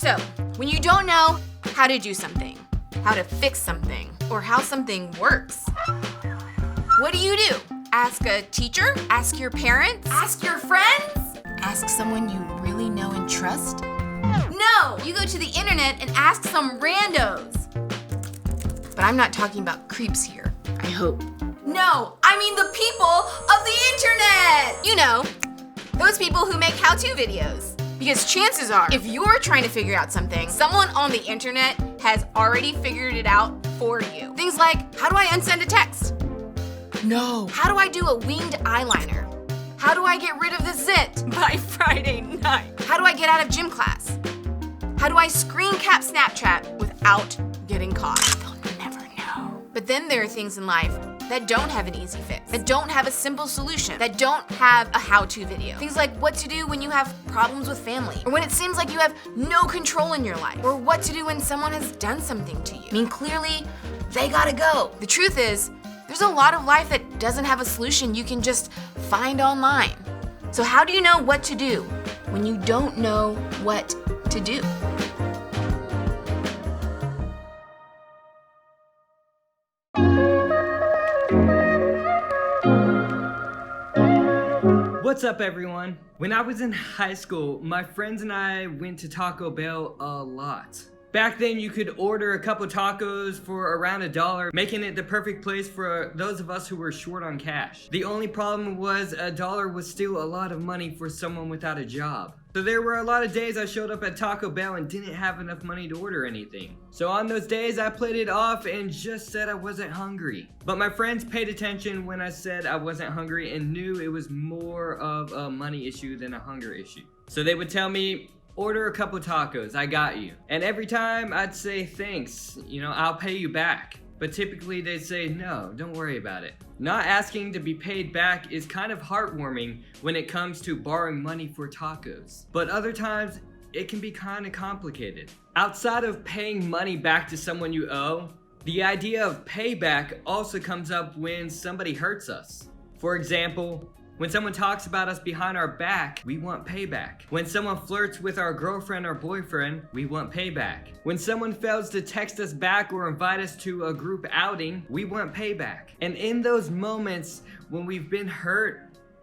So, when you don't know how to do something, how to fix something, or how something works, what do? Ask a teacher? Ask your parents? Ask your friends? Ask someone you really know and trust? No! You go to the internet and ask some randos. But I'm not talking about creeps here, I hope. No, I mean the people of the internet! You know, those people who make how-to videos. Because chances are, if you're trying to figure out something, someone on the internet has already figured it out for you. Things like, how do I unsend a text? No. How do I do a winged eyeliner? How do I get rid of the zit by Friday night? How do I get out of gym class? How do I screen cap Snapchat without getting caught? They'll never know. But then there are things in life that don't have an easy fix, that don't have a simple solution, that don't have a how-to video. Things like what to do when you have problems with family, or when it seems like you have no control in your life, or what to do when someone has done something to you. I mean, clearly, they gotta go. The truth is, there's a lot of life that doesn't have a solution you can just find online. So how do you know what to do when you don't know what to do? What's up, everyone? When I was in high school, my friends and I went to Taco Bell a lot. Back then, you could order a couple tacos for around $1, making it the perfect place for those of us who were short on cash. The only problem was $1 was still a lot of money for someone without a job. So there were a lot of days I showed up at Taco Bell and didn't have enough money to order anything. So on those days, I played it off and just said I wasn't hungry. But my friends paid attention when I said I wasn't hungry and knew it was more of a money issue than a hunger issue. So they would tell me, order a couple tacos, I got you. And every time I'd say thanks, I'll pay you back. But typically they'd say, no, don't worry about it. Not asking to be paid back is kind of heartwarming when it comes to borrowing money for tacos. But other times, it can be kind of complicated. Outside of paying money back to someone you owe, the idea of payback also comes up when somebody hurts us. For example, when someone talks about us behind our back, we want payback. When someone flirts with our girlfriend or boyfriend, we want payback. When someone fails to text us back or invite us to a group outing, we want payback. And in those moments when we've been hurt,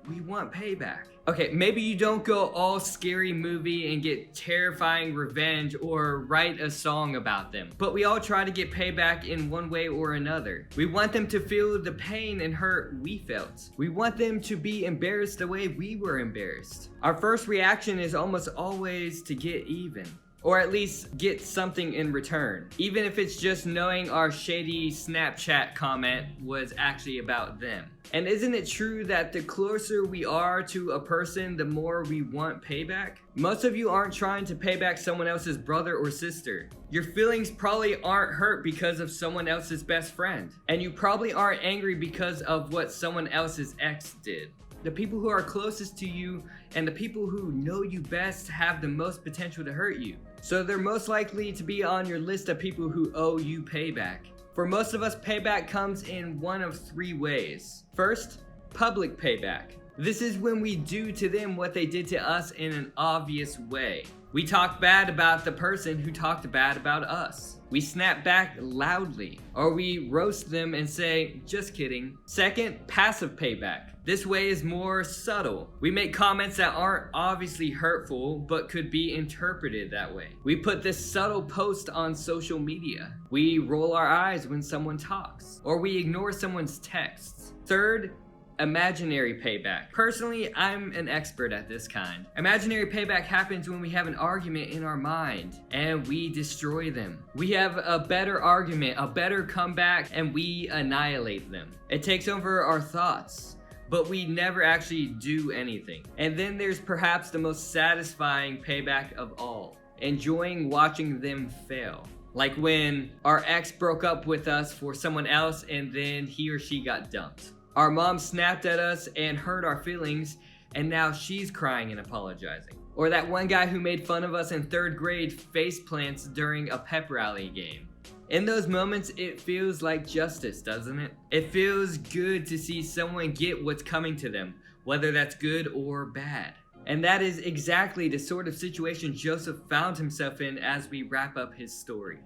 we want payback. Okay, maybe you don't go all scary movie and get terrifying revenge or write a song about them. But we all try to get payback in one way or another. We want them to feel the pain and hurt we felt. We want them to be embarrassed the way we were embarrassed. Our first reaction is almost always to get even. Or at least get something in return. Even if it's just knowing our shady Snapchat comment was actually about them. And isn't it true that the closer we are to a person, the more we want payback? Most of you aren't trying to pay back someone else's brother or sister. Your feelings probably aren't hurt because of someone else's best friend. And you probably aren't angry because of what someone else's ex did. The people who are closest to you and the people who know you best have the most potential to hurt you. So they're most likely to be on your list of people who owe you payback. For most of us, payback comes in one of three ways. First, public payback. This is when we do to them what they did to us in an obvious way. We talk bad about the person who talked bad about us. We snap back loudly, or we roast them and say, just kidding. Second, passive payback. This way is more subtle. We make comments that aren't obviously hurtful, but could be interpreted that way. We put this subtle post on social media. We roll our eyes when someone talks, or we ignore someone's texts. Third, imaginary payback. Personally, I'm an expert at this kind. Imaginary payback happens when we have an argument in our mind and we destroy them. We have a better argument, a better comeback, and we annihilate them. It takes over our thoughts, but we never actually do anything. And then there's perhaps the most satisfying payback of all, enjoying watching them fail. Like when our ex broke up with us for someone else and then he or she got dumped. Our mom snapped at us and hurt our feelings, and now she's crying and apologizing. Or that one guy who made fun of us in 3rd grade face plants during a pep rally game. In those moments, it feels like justice, doesn't it? It feels good to see someone get what's coming to them, whether that's good or bad. And that is exactly the sort of situation Joseph found himself in as we wrap up his story.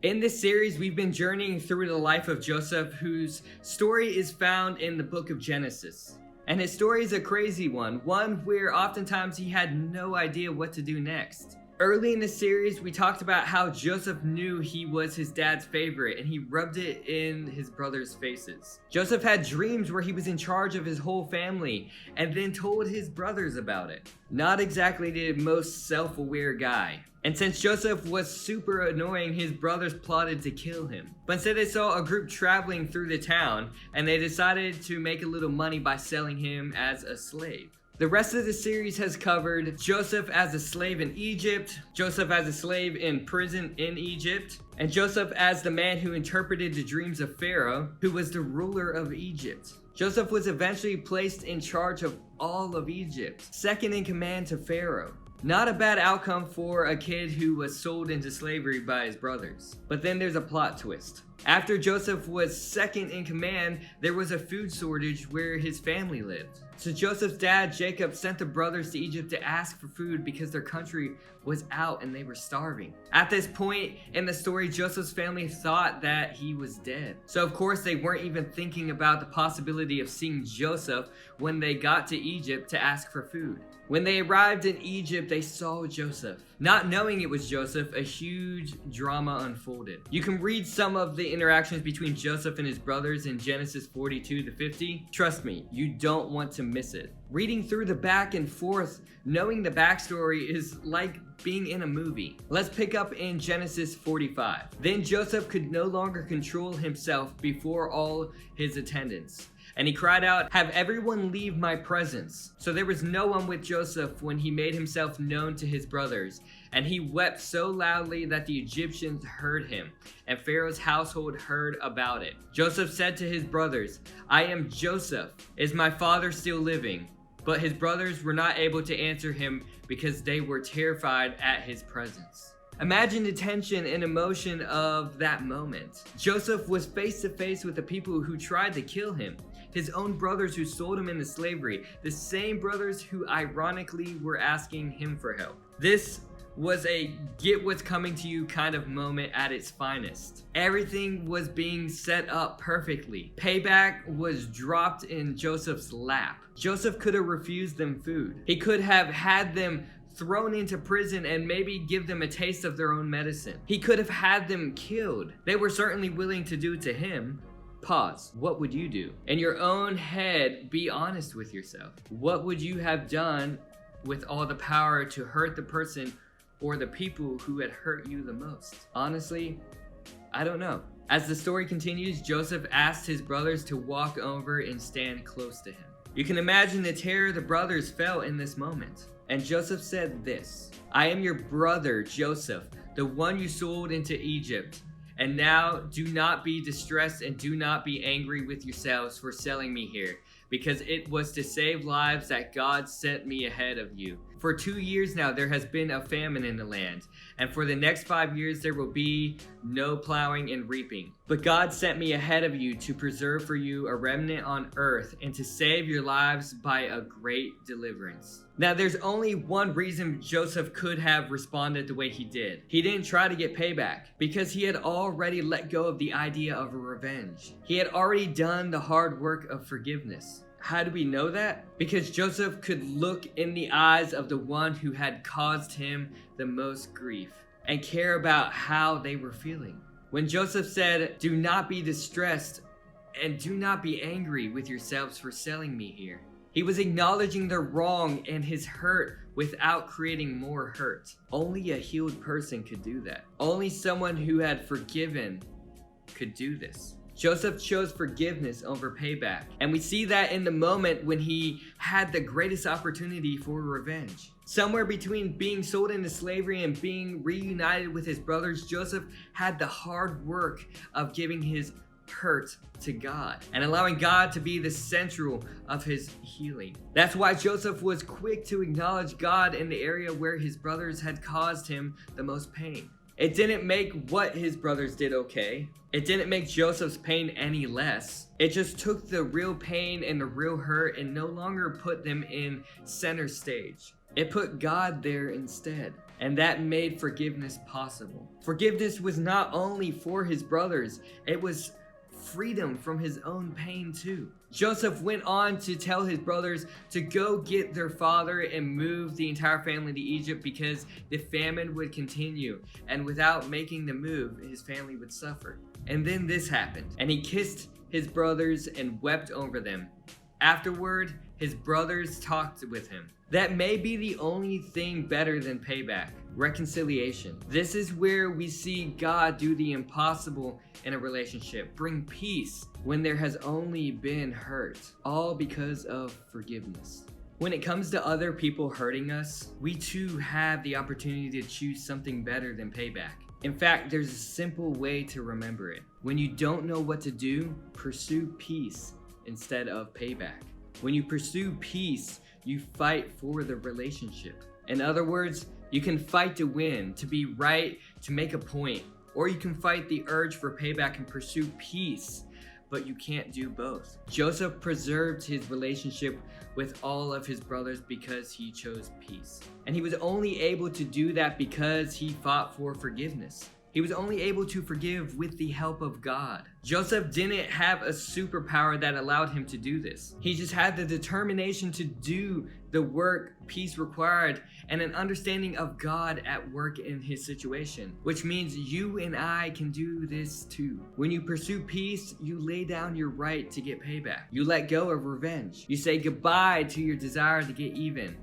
In this series, we've been journeying through the life of Joseph, whose story is found in the book of Genesis. And his story is a crazy one where oftentimes he had no idea what to do next. Early in the series, we talked about how Joseph knew he was his dad's favorite and he rubbed it in his brothers' faces. Joseph had dreams where he was in charge of his whole family and then told his brothers about it. Not exactly the most self-aware guy. And since Joseph was super annoying, his brothers plotted to kill him. But instead they saw a group traveling through the town and they decided to make a little money by selling him as a slave. The rest of the series has covered Joseph as a slave in Egypt, Joseph as a slave in prison in Egypt, and Joseph as the man who interpreted the dreams of Pharaoh, who was the ruler of Egypt. Joseph was eventually placed in charge of all of Egypt, second in command to Pharaoh. Not a bad outcome for a kid who was sold into slavery by his brothers. But then there's a plot twist. After Joseph was second in command, there was a food shortage where his family lived. So Joseph's dad, Jacob, sent the brothers to Egypt to ask for food because their country was out and they were starving. At this point in the story, Joseph's family thought that he was dead. So of course they weren't even thinking about the possibility of seeing Joseph when they got to Egypt to ask for food. When they arrived in Egypt, they saw Joseph. Not knowing it was Joseph, a huge drama unfolded. You can read some of the interactions between Joseph and his brothers in Genesis 42 to 50. Trust me, you don't want to miss it. Reading through the back and forth, knowing the backstory is like being in a movie. Let's pick up in Genesis 45. Then Joseph could no longer control himself before all his attendants. And he cried out, "Have everyone leave my presence." So there was no one with Joseph when he made himself known to his brothers. And he wept so loudly that the Egyptians heard him, and Pharaoh's household heard about it. Joseph said to his brothers, "I am Joseph. Is my father still living?" But his brothers were not able to answer him because they were terrified at his presence. Imagine the tension and emotion of that moment. Joseph was face to face with the people who tried to kill him. His own brothers who sold him into slavery. The same brothers who ironically were asking him for help. This was a get what's coming to you kind of moment at its finest. Everything was being set up perfectly. Payback was dropped in Joseph's lap. Joseph could have refused them food. He could have had them thrown into prison and maybe give them a taste of their own medicine. He could have had them killed. They were certainly willing to do to him. Pause. What would you do? In your own head, be honest with yourself. What would you have done with all the power to hurt the person or the people who had hurt you the most? Honestly, I don't know. As the story continues, Joseph asked his brothers to walk over and stand close to him. You can imagine the terror the brothers felt in this moment. And Joseph said this, "I am your brother, Joseph, the one you sold into Egypt. And now do not be distressed and do not be angry with yourselves for selling me here, because it was to save lives that God sent me ahead of you. For 2 years now there has been a famine in the land, and for the next 5 years there will be no plowing and reaping. But God sent me ahead of you to preserve for you a remnant on earth and to save your lives by a great deliverance." Now there's only one reason Joseph could have responded the way he did. He didn't try to get payback because he had already let go of the idea of revenge. He had already done the hard work of forgiveness. How do we know that? Because Joseph could look in the eyes of the one who had caused him the most grief and care about how they were feeling. When Joseph said, "Do not be distressed and do not be angry with yourselves for selling me here," he was acknowledging their wrong and his hurt without creating more hurt. Only a healed person could do that. Only someone who had forgiven could do this. Joseph chose forgiveness over payback. And we see that in the moment when he had the greatest opportunity for revenge. Somewhere between being sold into slavery and being reunited with his brothers, Joseph had the hard work of giving his hurt to God and allowing God to be the central of his healing. That's why Joseph was quick to acknowledge God in the area where his brothers had caused him the most pain. It didn't make what his brothers did okay. It didn't make Joseph's pain any less. It just took the real pain and the real hurt and no longer put them in center stage. It put God there instead, and that made forgiveness possible. Forgiveness was not only for his brothers, it was freedom from his own pain too. Joseph went on to tell his brothers to go get their father and move the entire family to Egypt because the famine would continue, and without making the move, his family would suffer. And then this happened, and he kissed his brothers and wept over them. Afterward, his brothers talked with him. That may be the only thing better than payback, reconciliation. This is where we see God do the impossible in a relationship, bring peace when there has only been hurt, all because of forgiveness. When it comes to other people hurting us, we too have the opportunity to choose something better than payback. In fact, there's a simple way to remember it. When you don't know what to do, pursue peace instead of payback. When you pursue peace, you fight for the relationship. In other words, you can fight to win, to be right, to make a point, or you can fight the urge for payback and pursue peace, but you can't do both. Joseph preserved his relationship with all of his brothers because he chose peace. And he was only able to do that because he fought for forgiveness. He was only able to forgive with the help of God. Joseph didn't have a superpower that allowed him to do this. He just had the determination to do the work peace required and an understanding of God at work in his situation, which means you and I can do this too. When you pursue peace, you lay down your right to get payback. You let go of revenge. You say goodbye to your desire to get even.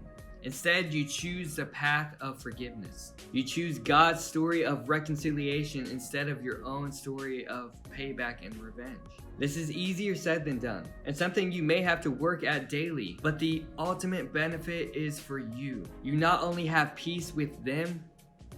Instead, you choose the path of forgiveness. You choose God's story of reconciliation instead of your own story of payback and revenge. This is easier said than done, and something you may have to work at daily, but the ultimate benefit is for you. You not only have peace with them,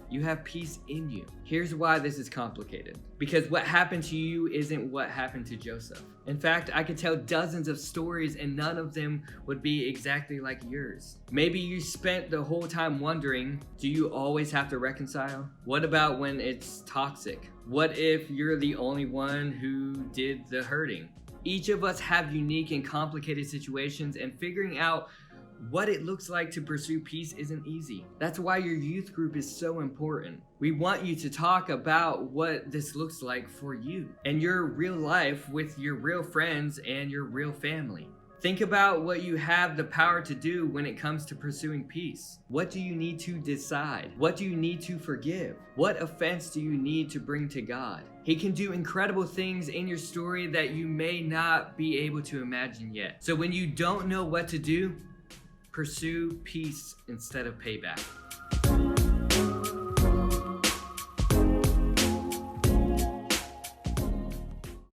you have peace in you. Here's why this is complicated. Because what happened to you isn't what happened to Joseph. In fact, I could tell dozens of stories and none of them would be exactly like yours. Maybe you spent the whole time wondering, do you always have to reconcile? What about when it's toxic? What if you're the only one who did the hurting? Each of us have unique and complicated situations, and figuring out what it looks like to pursue peace isn't easy. That's why your youth group is so important. We want you to talk about what this looks like for you and your real life with your real friends and your real family. Think about what you have the power to do when it comes to pursuing peace. What do you need to decide? What do you need to forgive? What offense do you need to bring to God? He can do incredible things in your story that you may not be able to imagine yet. So when you don't know what to do, pursue peace instead of payback.